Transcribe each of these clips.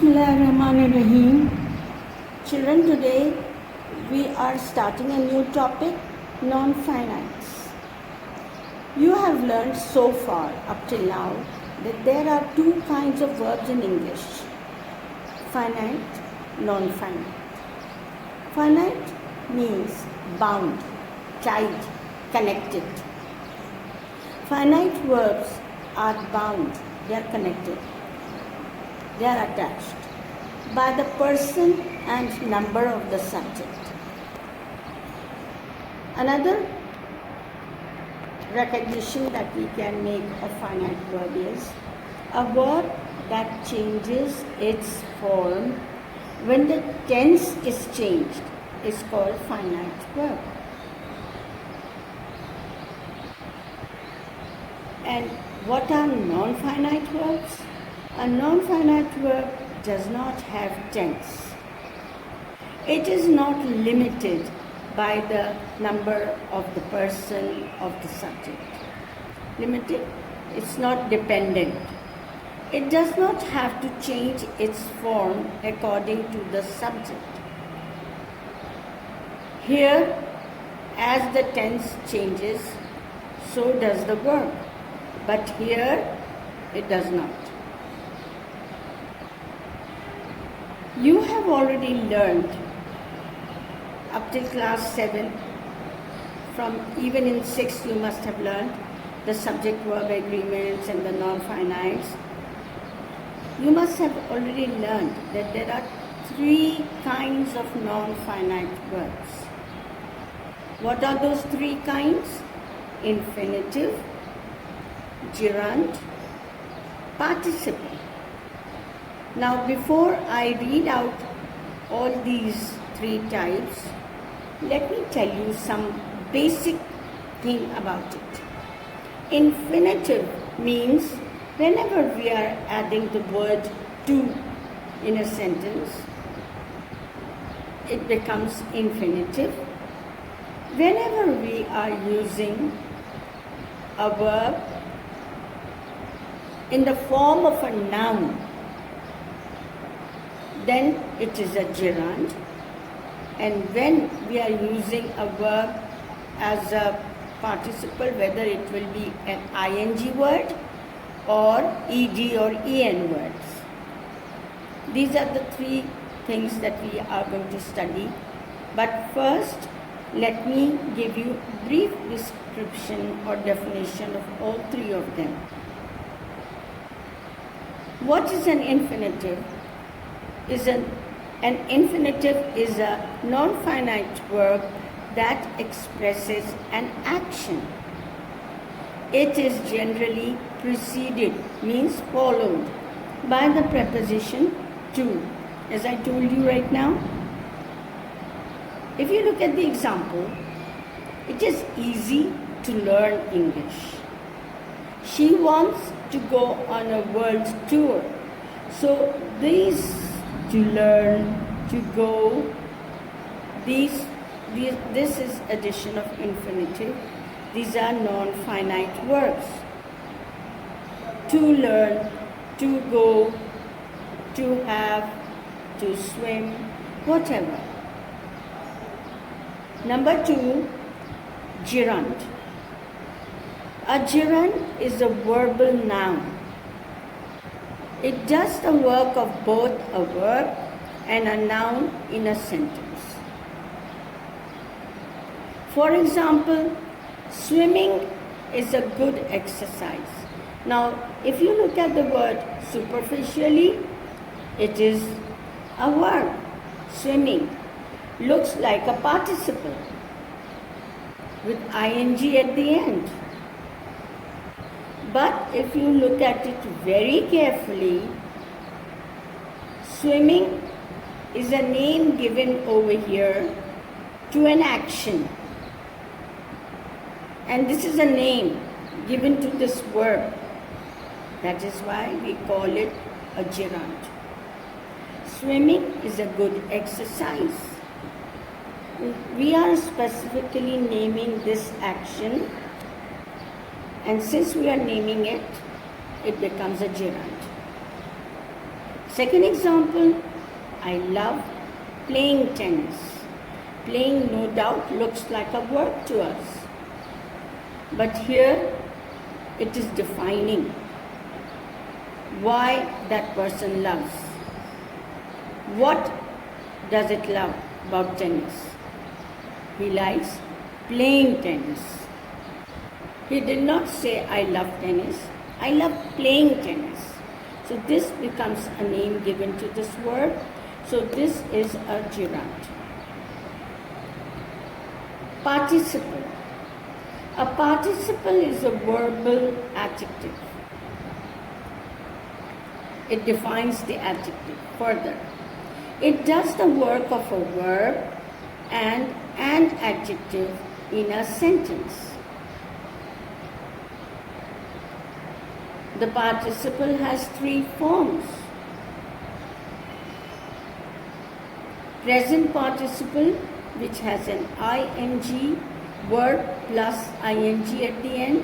Bismillahirrahmanirrahim. Children, today we are starting a new topic, non-finites. You have learned so far up till now that there are two kinds of verbs in English, finite, non-finite. Finite means bound, tied, connected. Finite verbs are bound, they are connected. They are attached by the person and number of the subject. Another recognition that we can make of finite verb is a verb that changes its form when the tense is changed is called finite verb. And what are non-finite verbs? A non-finite verb does not have tense. It is not limited by the number of the person of the subject. Limited, it's not dependent. It does not have to change its form according to the subject. Here, as the tense changes, so does the verb. But here, it does not. You have already learned up till class 7, from even in 6 you must have learned the subject-verb agreements and the non-finites. You must have already learned that there are 3 kinds of non-finite verbs. What are those 3 kinds? Infinitive, gerund, participle. Now, before I read out all these 3 types, let me tell you some basic thing about it. Infinitive means whenever we are adding the word to in a sentence, it becomes infinitive. Whenever we are using a verb in the form of a noun, then it is a gerund. And when we are using a verb as a participle, whether it will be an ing word or ed or en words. These are the 3 things that we are going to study. But first, let me give you a brief description or definition of all 3 of them. What is an infinitive? An infinitive is a non-finite verb that expresses an action. It is generally preceded, means followed, by the preposition to, as I told you right now. If you look at the example, it is easy to learn English. She wants to go on a world tour. So these to learn, to go, this is addition of infinitive. These are non-finite verbs. To learn, to go, to have, to swim, whatever. Number 2, gerund. A gerund is a verbal noun. It does the work of both a verb and a noun in a sentence. For example, swimming is a good exercise. Now, if you look at the word superficially, it is a verb. Swimming looks like a participle with ing at the end. But if you look at it very carefully, swimming is a name given over here to an action. And this is a name given to this verb. That is why we call it a gerund. Swimming is a good exercise. We are specifically naming this action. And since we are naming it, it becomes a gerund. Second example, I love playing tennis. Playing, no doubt, looks like a word to us. But here it is defining why that person loves. What does it love about tennis? He likes playing tennis. He did not say, I love tennis. I love playing tennis. So this becomes a name given to this word. So this is a gerund. Participle. A participle is a verbal adjective. It defines the adjective further. It does the work of a verb and an adjective in a sentence. The participle has three forms. Present participle, which has an ing verb plus ing at the end.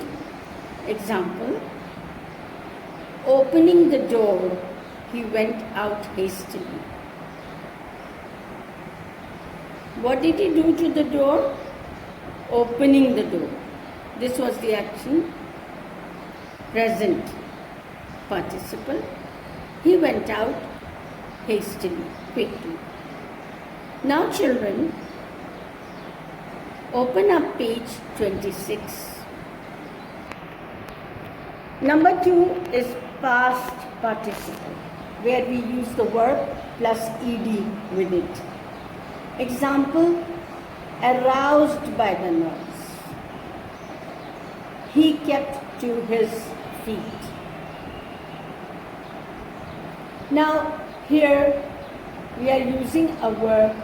Example, opening the door, he went out hastily. What did he do to the door? Opening the door. This was the action. Present participle. He went out hastily, quickly. Now children, open up page 26. Number 2 is past participle, where we use the verb plus ed with it. Example, aroused by the noise. He kept to his feet. Now here we are using a verb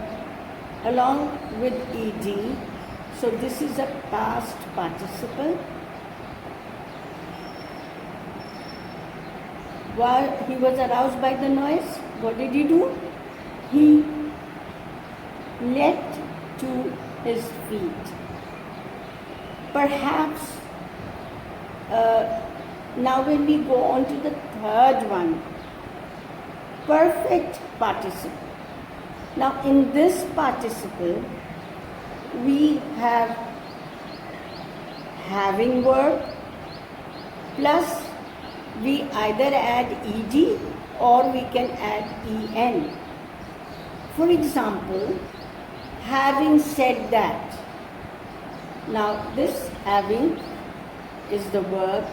along with ed. So this is a past participle. While he was aroused by the noise, what did he do? He leapt to his feet. Perhaps now when we go on to the third one, perfect participle. Now in this participle, we have having verb plus we either add ed or we can add en. For example, having said that. Now this having is the verb.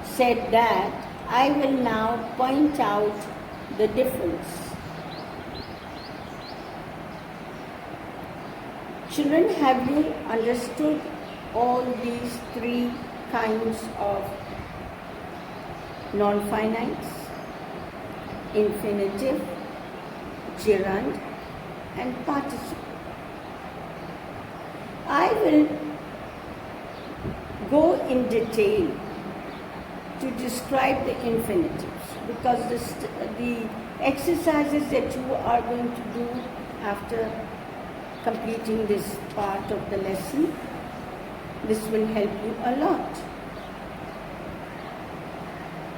Said that, I will now point out the difference. Children, have you understood all these three kinds of non-finites? Infinitive, gerund, and participle. I will go in detail to describe the infinitives because the exercises that you are going to do after completing this part of the lesson, this will help you a lot.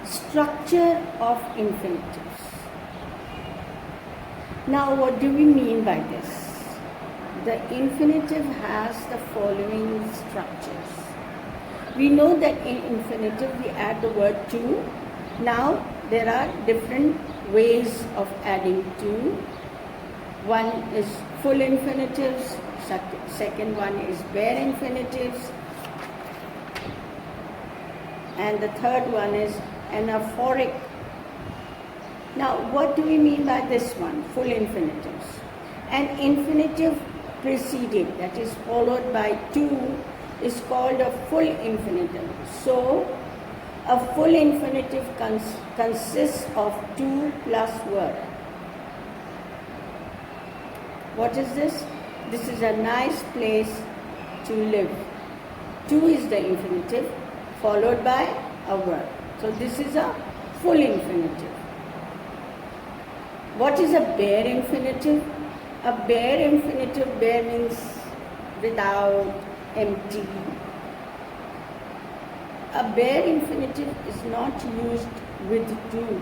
Structure of infinitives. Now what do we mean by this? The infinitive has the following structures. We know that in infinitive we add the word to. Now there are different ways of adding to. One is full infinitives, second one is bare infinitives, and the third one is anaphoric. Now what do we mean by this one, full infinitives? An infinitive preceded, that is followed by to, is called a full infinitive. So a full infinitive consists of to plus verb. What is this? This is a nice place to live. To is the infinitive followed by a verb. So this is a full infinitive. What is a bare infinitive? A bare infinitive, bare means without, empty. A bare infinitive is not used with to.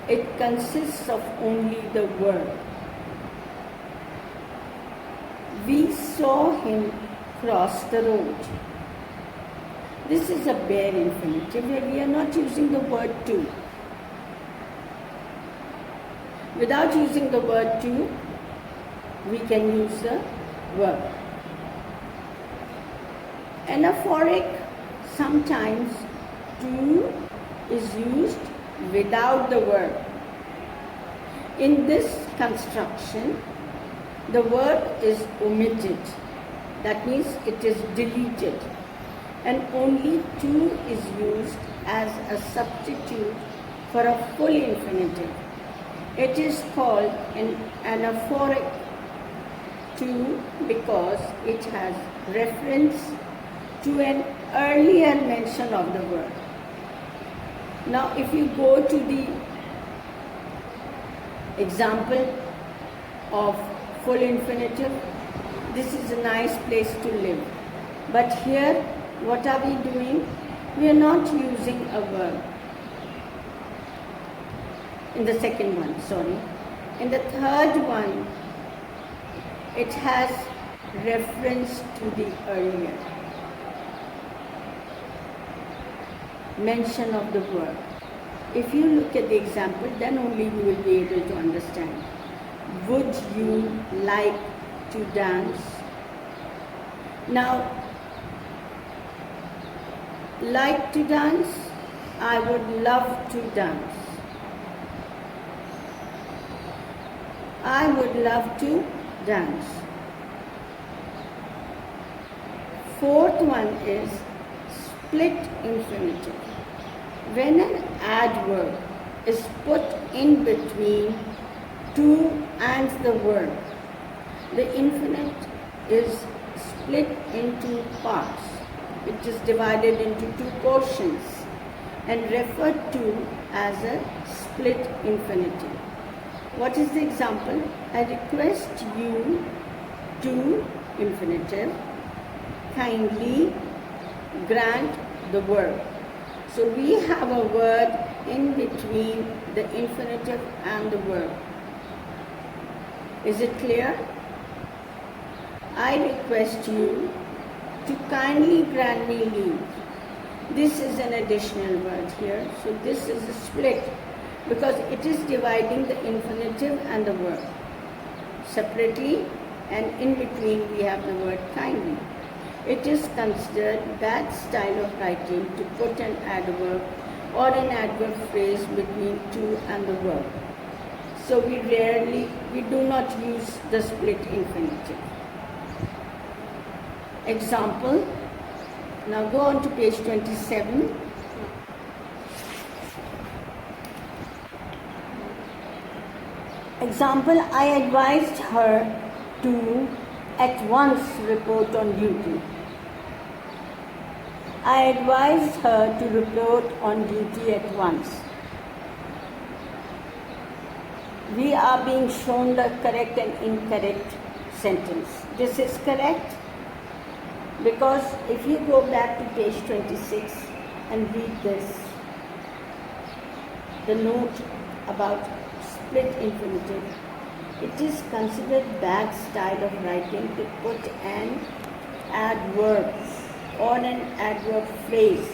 It consists of only the verb. We saw him cross the road. This is a bare infinitive where we are not using the word to. Without using the word to, we can use the verb. Anaphoric, sometimes to is used without the verb. In this construction, the verb is omitted. That means it is deleted. And only to is used as a substitute for a full infinitive. It is called an anaphoric to because it has reference to an earlier mention of the verb. Now, if you go to the example of full infinitive, this is a nice place to live. But here, what are we doing? We are not using a verb. In the second one, sorry. In the third one, it has reference to the earlier mention of the verb. If you look at the example, then only you will be able to understand. Would you like to dance? Now, like to dance, I would love to dance. I would love to dance. Fourth one is split infinitive. When an adverb is put in between to and the verb, the infinite is split into parts. It is divided into two portions and referred to as a split infinitive. What is the example? I request you to infinitive kindly grant the verb. So we have a word in between the infinitive and the verb. Is it clear? I request you to kindly grant me leave. This is an additional word here. So this is a split because it is dividing the infinitive and the verb separately, and in between we have the word kindly. It is considered bad style of writing to put an adverb or an adverb phrase between to and the verb. So we do not use the split infinitive. Example. Now go on to page 27. Example, I advised her to at once report on duty. I advised her to report on duty at once. We are being shown the correct and incorrect sentence. This is correct because if you go back to page 26 and read this, the note about split infinitive, it is considered bad style of writing to put an adverb or an adverb phrase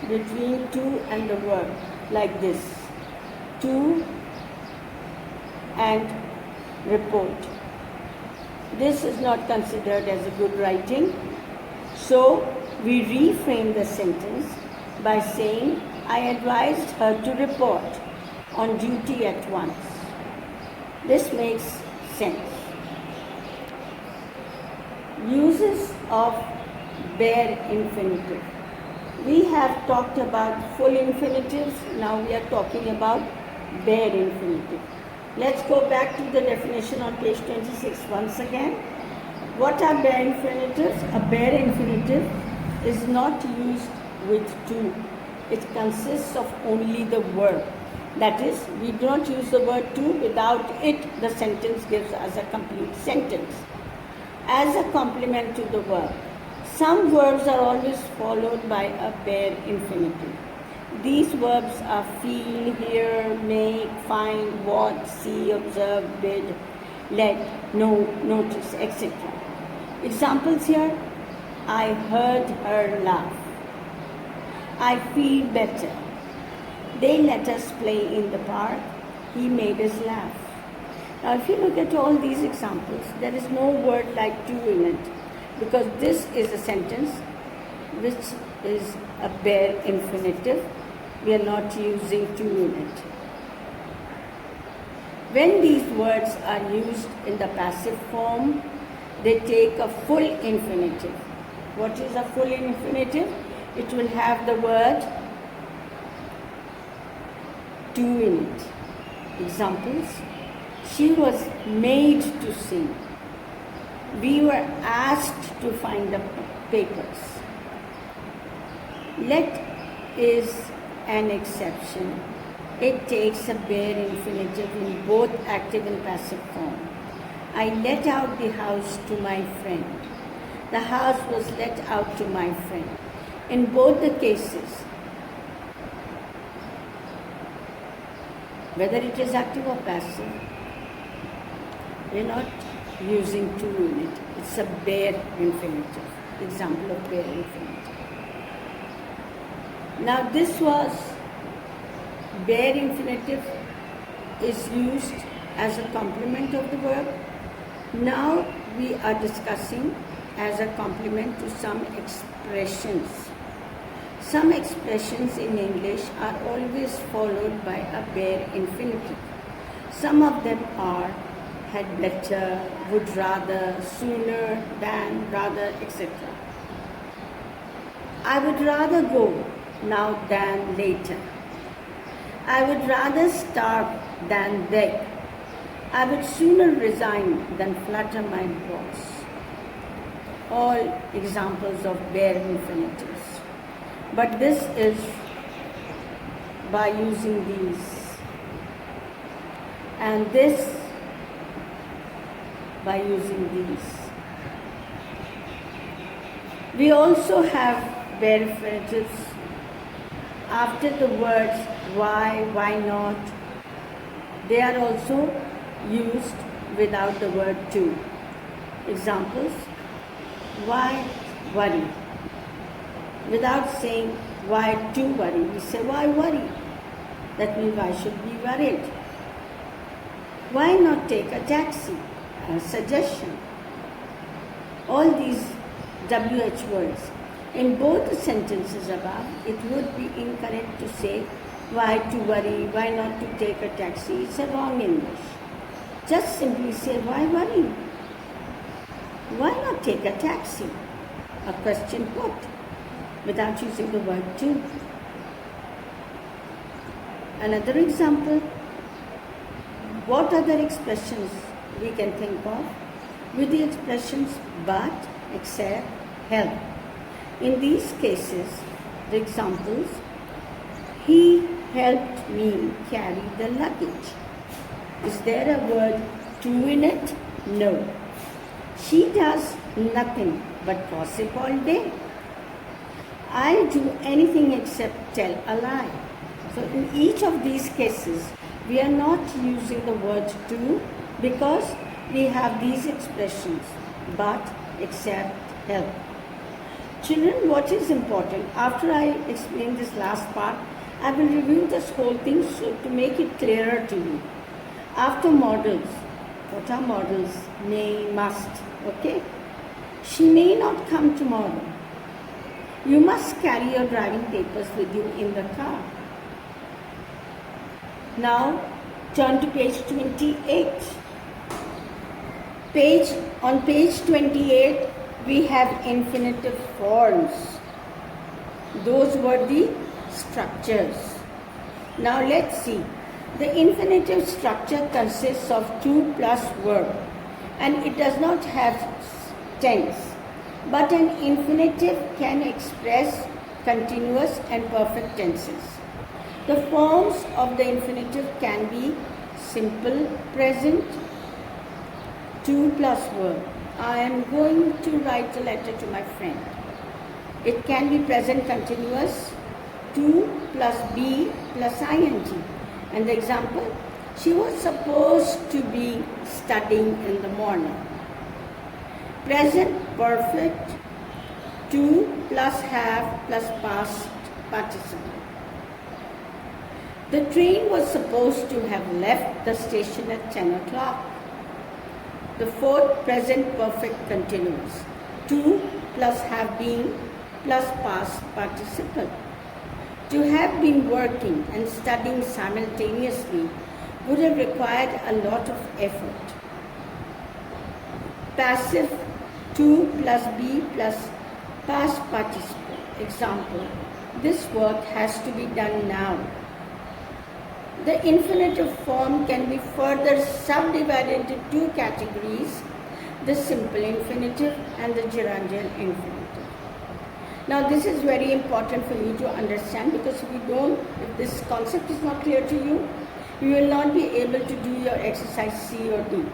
between to and the verb like this. To and report. This is not considered as a good writing. So we reframe the sentence by saying, I advised her to report on duty at once. This makes sense. Uses of bare infinitive. We have talked about full infinitives. Now we are talking about bare infinitive. Let's go back to the definition on page 26 once again. What are bare infinitives? A bare infinitive is not used with to. It consists of only the verb. That is, we do not use the word to. Without it, the sentence gives us a complete sentence. As a complement to the verb, some verbs are always followed by a bare infinitive. These verbs are feel, hear, make, find, watch, see, observe, bid, let, know, notice, etc. Examples here: I heard her laugh. I feel better. They let us play in the park. He made us laugh. Now, if you look at all these examples, there is no word like to in it, because this is a sentence which is a bare infinitive. We are not using to in it. When these words are used in the passive form, they take a full infinitive. What is a full infinitive? It will have the word to in it. Examples: she was made to sing. We were asked to find the papers. Let is an exception. It takes a bare infinitive in both active and passive form. I let out the house to my friend. The house was let out to my friend. In both the cases, whether it is active or passive, we are not using to in it. It's a bare infinitive. Example of bare infinitive. Now this was bare infinitive is used as a complement of the verb. Now we are discussing as a complement to some expressions. Some expressions in English are always followed by a bare infinitive. Some of them are had better, would rather, sooner than, rather, etc. I would rather go now than later. I would rather starve than beg. I would sooner resign than flatter my boss. All examples of bare infinitives. But this is by using these, and this by using these. We also have bare infinitives after the words why not. They are also used without the word to. Examples: why worry? Without saying why to worry, we say why worry? That means why should we be worried? Why not take a taxi? A suggestion. All these WH words. In both the sentences above, it would be incorrect to say why to worry, why not to take a taxi. It's a wrong English. Just simply say why worry? Why not take a taxi? A question put without using the word to. Another example: what other expressions we can think of with the expressions but, except, help? In these cases, the examples: he helped me carry the luggage. Is there a word to in it? No. She does nothing but gossip all day. I do anything except tell a lie. So in each of these cases, we are not using the word to because we have these expressions: but, except, help. Children, what is important? After I explain this last part, I will review this whole thing so to make it clearer to you. After models, what are models? May, must, okay? She may not come tomorrow. You must carry your driving papers with you in the car. Now, turn to page 28. On page 28, we have infinitive forms. Those were the structures. Now let's see. The infinitive structure consists of to plus verb, and it does not have tense. But an infinitive can express continuous and perfect tenses. The forms of the infinitive can be simple present, to plus verb. I am going to write a letter to my friend. It can be present continuous, to plus be plus ing. And the example, she was supposed to be studying in the morning. Present perfect, to plus have plus past participle. The train was supposed to have left the station at 10 o'clock. The fourth present perfect continuous. To plus have been plus past participle. To have been working and studying simultaneously would have required a lot of effort. Passive, to plus be plus past participle. Example, this work has to be done now. The infinitive form can be further subdivided into two categories, the simple infinitive and the gerundial infinitive. Now this is very important for you to understand, because if this concept is not clear to you, you will not be able to do your exercise C or D.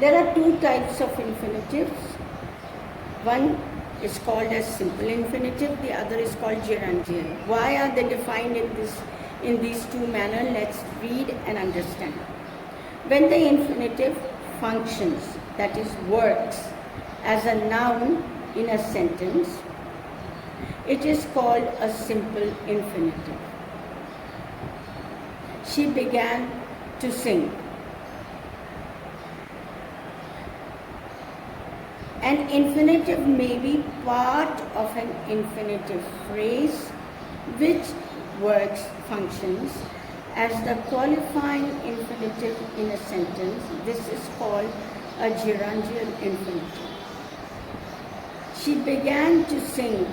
There are two types of infinitives. One is called as simple infinitive, the other is called gerundial. Why are they defined in these two manners? Let's read and understand. When the infinitive functions, that is works, as a noun in a sentence, it is called a simple infinitive. She began to sing. An infinitive may be part of an infinitive phrase which works functions as the qualifying infinitive in a sentence. This is called a gerundial infinitive. She began to sing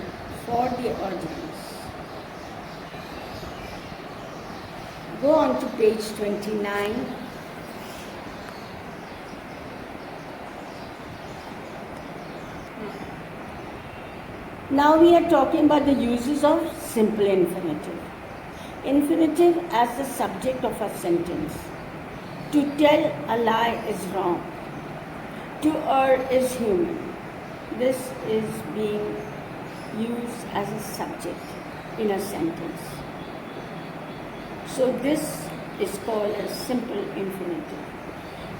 for the audience. Go on to page 29. Now we are talking about the uses of simple infinitive. Infinitive as the subject of a sentence. To tell a lie is wrong. To err is human. This is being used as a subject in a sentence. So this is called a simple infinitive.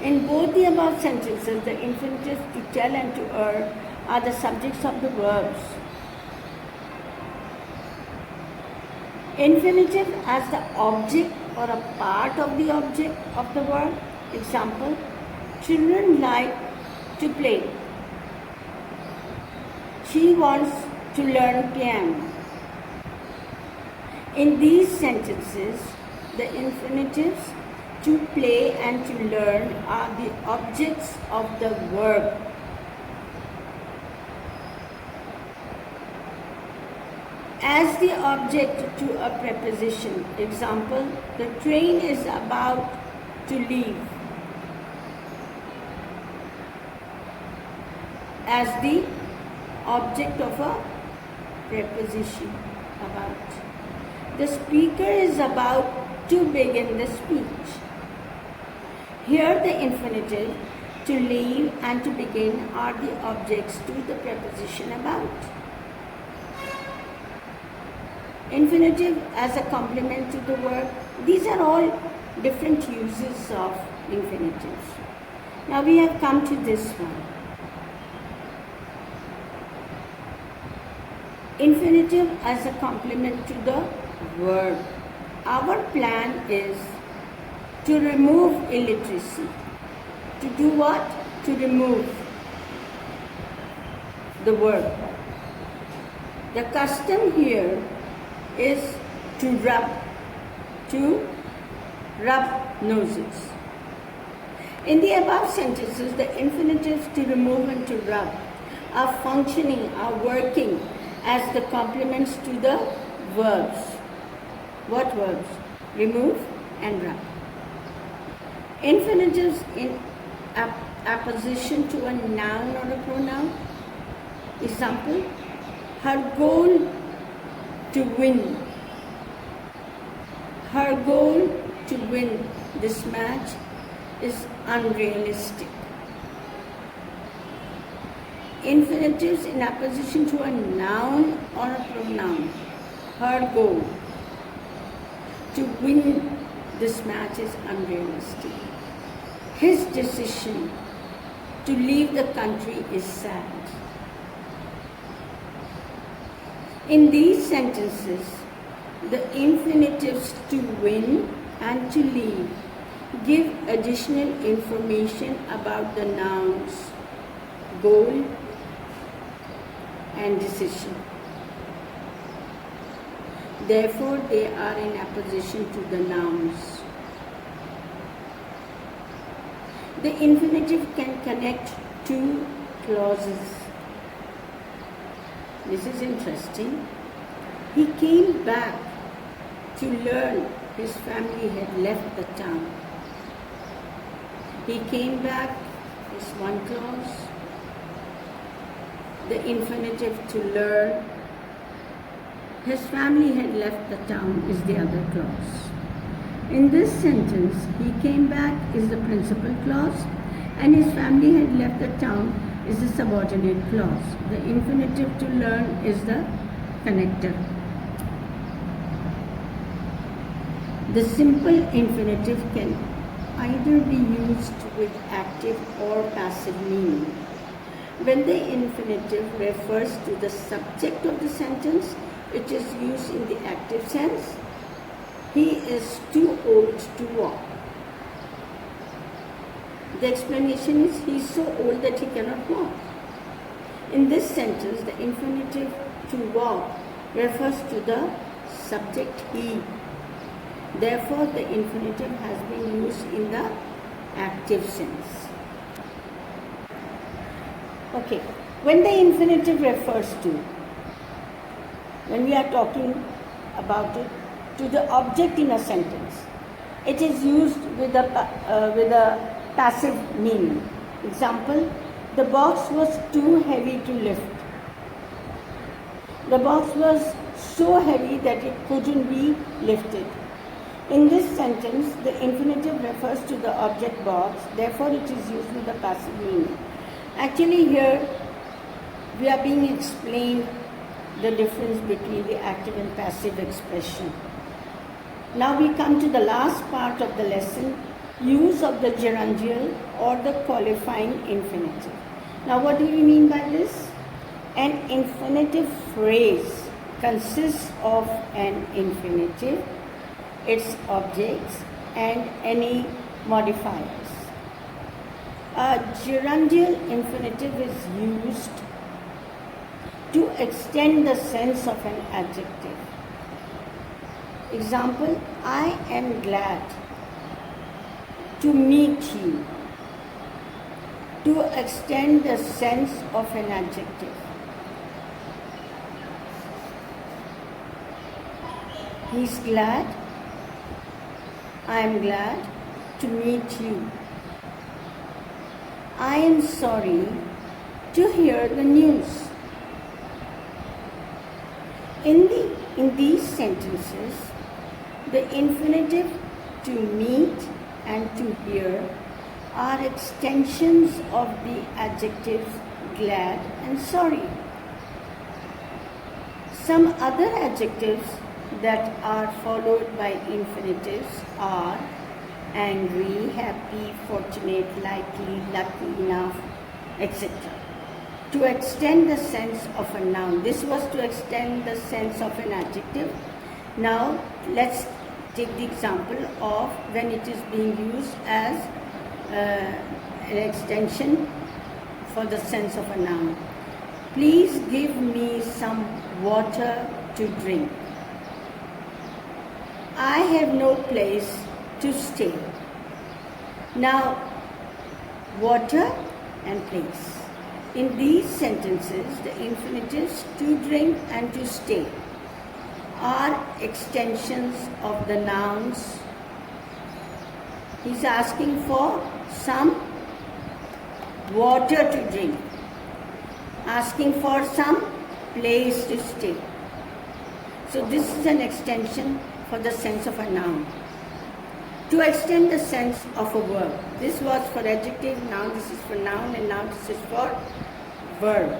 In both the above sentences, the infinitives to tell and to err are the subjects of the verbs. Infinitive as the object or a part of the object of the verb. Example, children like to play. She wants to learn piano. In these sentences, the infinitives to play and to learn are the objects of the verb. As the object to a preposition. Example, the train is about to leave. As the object of a preposition, about. The speaker is about to begin the speech. Here the infinitive to leave and to begin are the objects to the preposition about. Infinitive as a complement to the verb. These are all different uses of infinitives. Now we have come to this one. Infinitive as a complement to the verb. Our plan is to remove illiteracy. To do what? To remove the verb. The custom here is to rub noses. In the above sentences, the infinitives to remove and to rub are functioning, are working as the complements to the verbs. What verbs? Remove and rub. Infinitives in apposition to a noun or a pronoun. Example, her goal to win. Her goal to win this match is unrealistic. Infinitives in apposition to a noun or a pronoun. her goal to win this match is unrealistic. His decision to leave the country is sad. In these sentences, the infinitives to win and to leave give additional information about the nouns goal and decision. Therefore, they are in opposition to the nouns. The infinitive can connect two clauses. This is interesting. He came back to learn his family had left the town. He came back is one clause. The infinitive to learn his family had left the town is the other clause. In this sentence, he came back is the principal clause and his family had left the town is the subordinate clause. The infinitive to learn is the connector. The simple infinitive can either be used with active or passive meaning. When the infinitive refers to the subject of the sentence, it is used in the active sense. He is too old to walk. The explanation is he is so old that he cannot walk. In this sentence, the infinitive to walk refers to the subject he. Therefore, the infinitive has been used in the active sense. Okay, when the infinitive refers to, when we are talking about it, to the object in a sentence, it is used with a passive meaning. Example, the box was too heavy to lift. The box was so heavy that it couldn't be lifted. In this sentence, the infinitive refers to the object box, therefore it is used with a passive meaning. Actually here, we are being explained the difference between the active and passive expression. Now we come to the last part of the lesson, use of the gerundial or the qualifying infinitive. Now what do we mean by this? An infinitive phrase consists of an infinitive, its objects, and any modifiers. A gerundial infinitive is used to extend the sense of an adjective. Example, I am glad to meet you. To extend the sense of an adjective. He's glad. I am glad to meet you. I am sorry to hear the news. In these sentences, the infinitive to meet and to hear are extensions of the adjectives glad and sorry. Some other adjectives that are followed by infinitives are angry, happy, fortunate, likely, lucky enough, etc. To extend the sense of a noun. This was to extend the sense of an adjective. Now let's take the example of when it is being used as an extension for the sense of a noun. Please give me some water to drink. I have no place to stay. Now, water and place. In these sentences, the infinitives to drink and to stay are extensions of the nouns. He's asking for some water to drink, asking for some place to stay. So this is an extension for the sense of a noun. To extend the sense of a verb. This was for adjective, now this is for noun, and now this is for verb.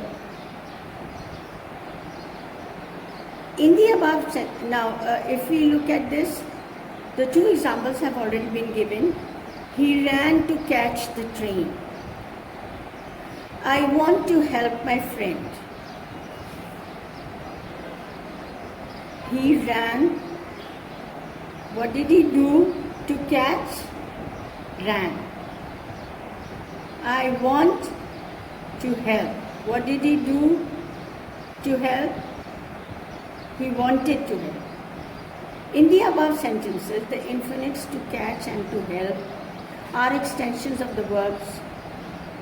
In the above, now if we look at this, the two examples have already been given. He ran to catch the train. I want to help my friend. He ran. What did he do to catch? Ran. I want to help. What did he do to help? He wanted to help. In the above sentences, the infinites to catch and to help are extensions of the verbs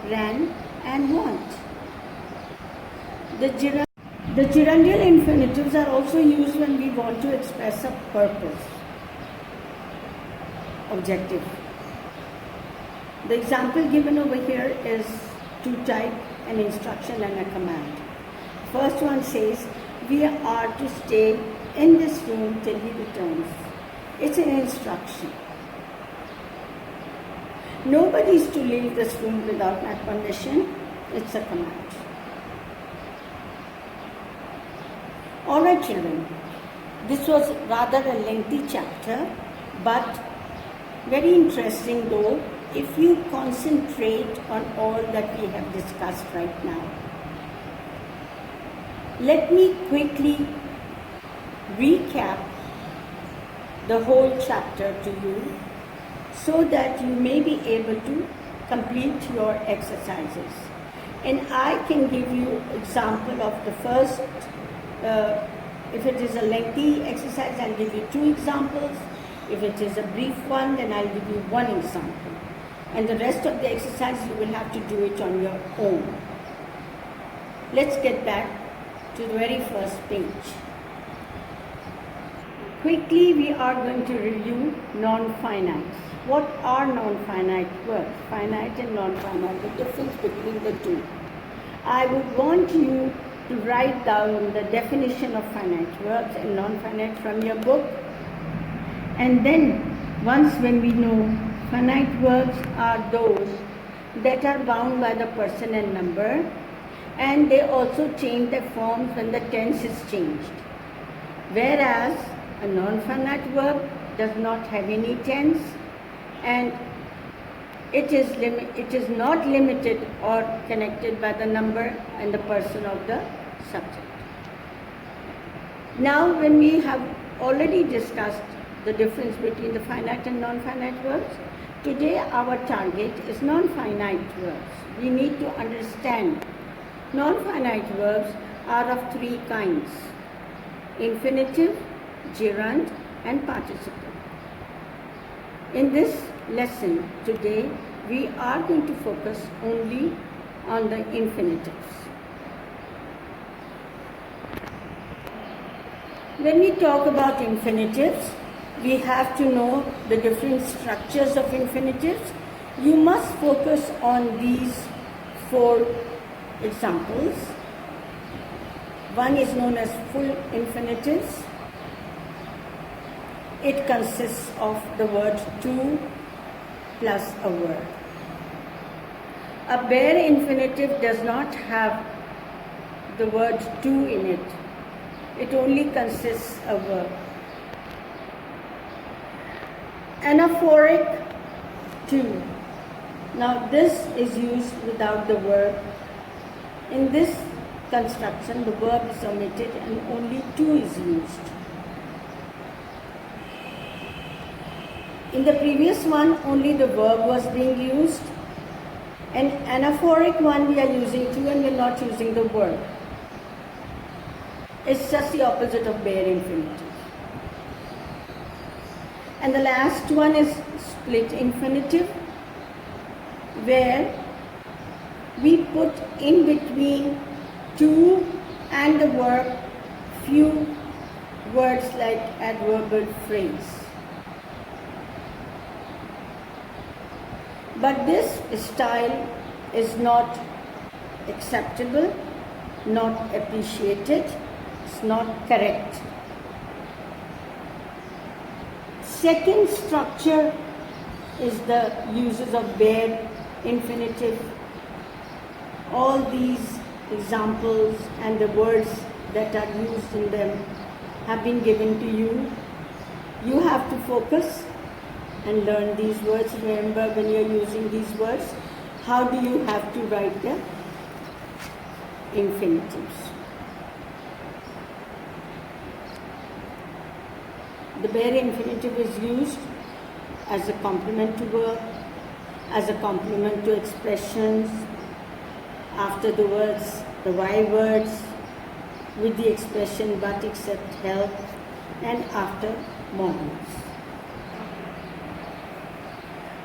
ran and want. The gerundial infinitives are also used when we want to express a purpose, objective. The example given over here is to type an instruction and a command. First one says, we are to stay in this room till he returns. It's an instruction. Nobody is to leave this room without my permission. It's a command. Alright children, this was rather a lengthy chapter, but very interesting though if you concentrate on all that we have discussed right now. Let me quickly recap the whole chapter to you so that you may be able to complete your exercises. And I can give you example of the first, if it is a lengthy exercise, I'll give you 2 examples. If it is a brief one, then I'll give you 1 example. And the rest of the exercise you will have to do it on your own. Let's get back to the very first page. Quickly we are going to review non-finite. What are non-finite verbs? Finite and non-finite, the difference between the two. I would want you to write down the definition of finite verbs and non-finite from your book. And then once when we know finite verbs are those that are bound by the person and number, and they also change their forms when the tense is changed. Whereas a non-finite verb does not have any tense and it is not limited or connected by the number and the person of the subject. Now when we have already discussed the difference between the finite and non-finite verbs, today our target is non-finite verbs. We need to understand non-finite verbs are of 3 kinds: infinitive, gerund, and participle. In this lesson today, we are going to focus only on the infinitives. When we talk about infinitives, we have to know the different structures of infinitives. You must focus on these 4 examples. One is known as full infinitives. It consists of the word to plus a word. A bare infinitive does not have the word to in it. It only consists of a verb. Anaphoric to. Now this is used without the verb. In this construction, the verb is omitted and only to is used. In the previous one, only the verb was being used. And anaphoric one, we are using to and we are not using the verb. It's just the opposite of bare infinitive. And the last one is split infinitive, where we put in between to and the verb few words like adverbial phrase. But this style is not acceptable, not appreciated, it's not correct. Second structure is the uses of bare infinitive. All these examples and the words that are used in them have been given to you. You have to focus and learn these words. Remember, when you're using these words, how do you have to write the infinitives? The bare infinitive is used as a complement to verb, as a complement to expressions, after the words, the why words, with the expression but, except, help, and after modals.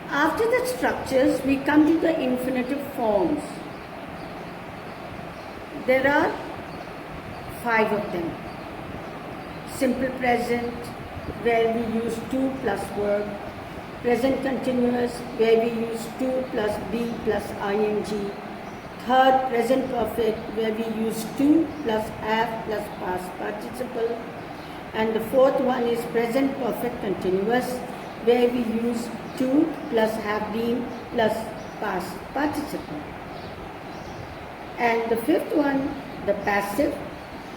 After the structures, we come to the infinitive forms. There are 5 of them. Simple present, where we use to plus verb. Present continuous, where we use to plus be plus ing. Third, present perfect, where we use to plus have plus past participle. And the fourth one is present perfect continuous, where we use to plus have been plus past participle. And the fifth one, the passive,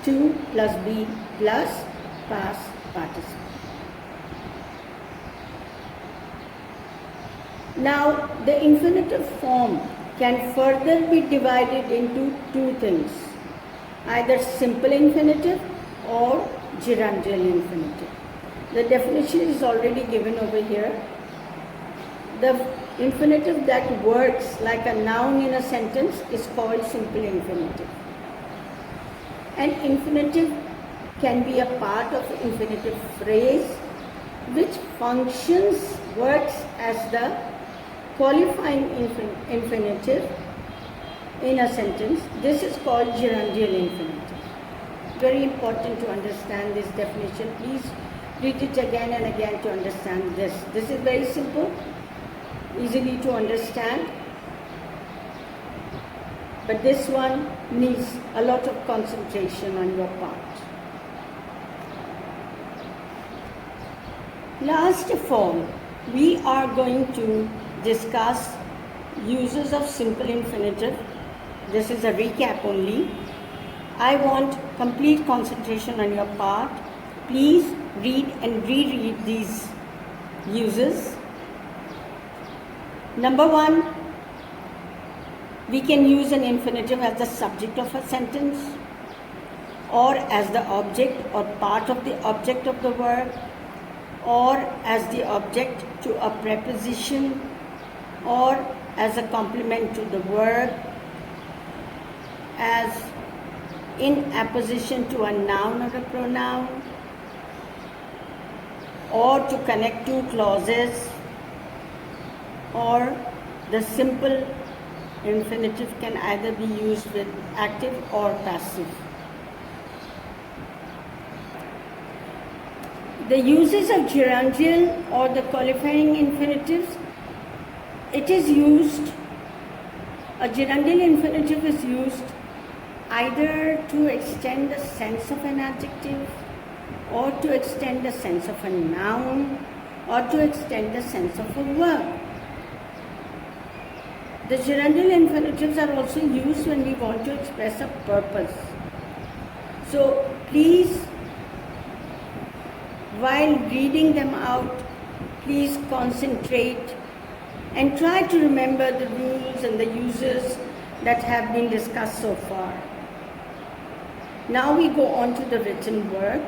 to plus be plus past participle. Now, the infinitive form can further be divided into 2 things, either simple infinitive or gerundial infinitive. The definition is already given over here. The infinitive that works like a noun in a sentence is called simple infinitive. An infinitive can be a part of infinitive phrase which functions, works as the qualifying infinitive in a sentence. This is called gerundial infinitive. Very important to understand this definition. Please read it again and again to understand this. This is very simple, easily to understand, but this one needs a lot of concentration on your part. Last of all, we are going to discuss uses of simple infinitive. This is a recap only. I want complete concentration on your part. Please read and reread these uses. Number 1, we can use an infinitive as the subject of a sentence, or as the object or part of the object of the word, or as the object to a preposition, or as a complement to the verb, as in apposition to a noun or a pronoun, or to connect 2 clauses, or the simple infinitive can either be used with active or passive. The uses of gerundial or the qualifying infinitives, it is used, a gerundial infinitive is used either to extend the sense of an adjective, or to extend the sense of a noun, or to extend the sense of a verb. The gerundial infinitives are also used when we want to express a purpose. So please, while reading them out, please concentrate and try to remember the rules and the uses that have been discussed so far. Now we go on to the written word.